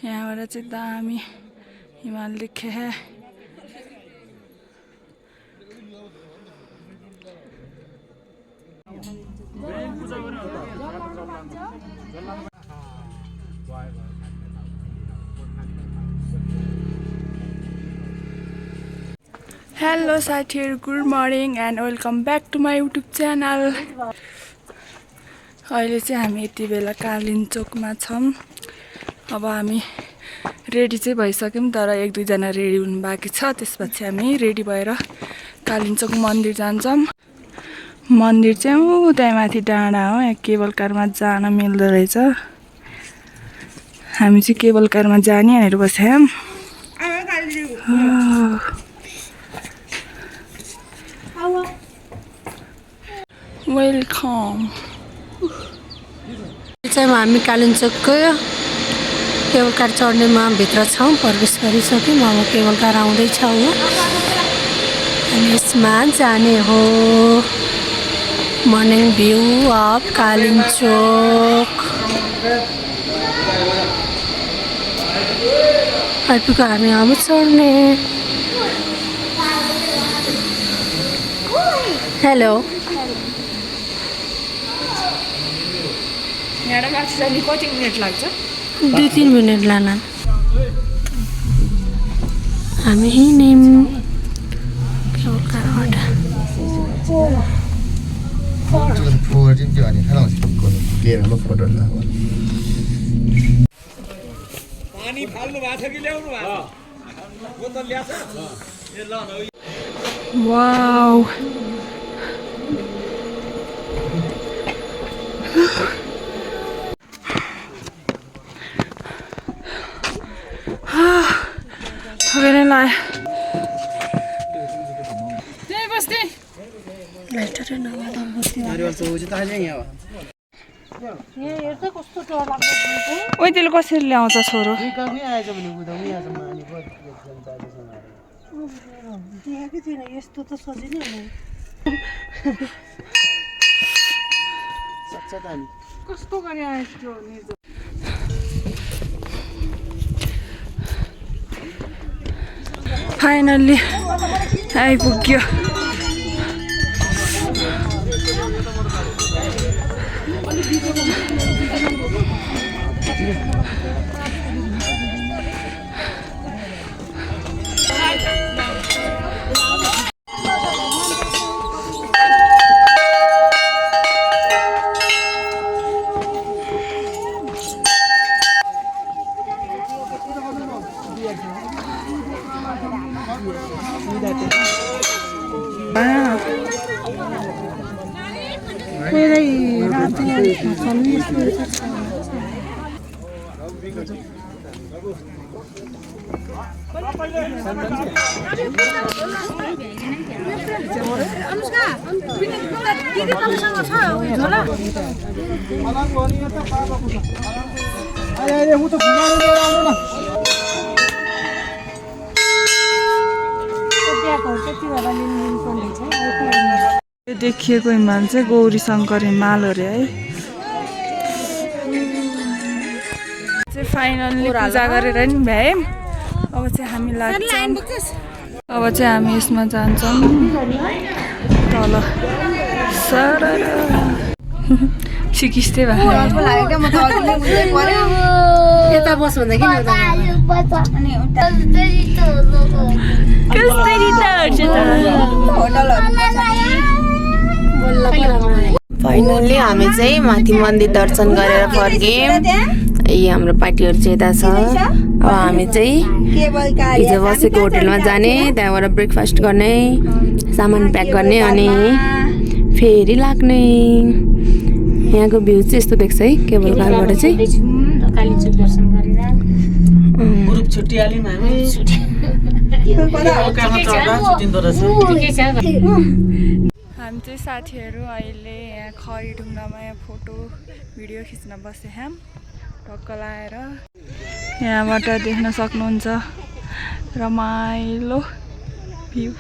यहाँबाट चाहिँ दामी हिमाल देखे है। हेलो साथीहरु, good morning and welcome back to my YouTube channel. अहिले चाहिँ हामी यति बेला कालिम्चोकमा छौँ। अब हामी रेडी चाहिँ भइसक्यौँ, तर एक दुईजना रेडी हुनु बाँकी छ। त्यसपछि हामी रेडी भएर कालिम्चोक मन्दिर जान्छौँ। मन्दिर चाहिँ त्यहाँ माथि डाँडा हो, यहाँ केबल कारमा जान मिल्दो रहेछ। हामी चाहिँ केबल कारमा जाने भनेर बस्यौँ। वेलकम। चाहिँ हामी कालिम्चोकको केबल कार चढ्नेमा भित्र छौँ, प्रवेश गरिसक्यौँ। अब केबल कार आउँदैछ हो, अनि यसमा जाने हो। Morning view of Kalinchowk. आइपुग्यो हामी अब चढ्ने। हेलो। यहाँ माथि जाने कति मिनट लाग्छ? 2-3 मिनट लान हामी हिँड्यौँ केबल कारबाट। पानी फाल्नु भएको छ कि ल्याउनु भएको? बोतल ल्याछ? ए ल न। वाउ, थगेर लाग्यो। त्यही बस्दै लाइटरै नभएर बस्यो। ओइ त्यसले कसरी ल्याउँछ छोरो? यस्तो त सजिलो कस्तो गरे आयो? फाइनल्ली आइपुग्यो। देखिएको हिमाल चाहिँ गौरी शङ्कर हिमाल अरे है। चाहिँ फाइनल्ली पूजा गरेर नि भ्यायौँ। अब चाहिँ हामी लाग्छौँ। अब चाहिँ हामी यसमा जान्छौँ तल। सिकिस्तै भयो। यता बस भन्दा किन फाइनल्ली हामी चाहिँ माथि मन्दिर दर्शन गरेर फर्क्यौँ। यी हाम्रो पार्टीहरू चाहिँ यता छ। अब हामी चाहिँ हिजो बसेको होटेलमा जाने, त्यहाँबाट ब्रेकफास्ट गर्ने, सामान प्याक गर्ने, अनि फेरि लाग्ने। यहाँको भ्यू चाहिँ यस्तो देख्छ है केबल कारबाट चाहिँ। ग्रुप छुट्टिहाल्यौँ हामी। हामी चाहिँ साथीहरू अहिले यहाँ खरीढुङ्गामा यहाँ फोटो भिडियो खिच्न बसेछौँ। ढक्क लाएर यहाँबाट देख्न सक्नुहुन्छ रमाइलो भ्यू।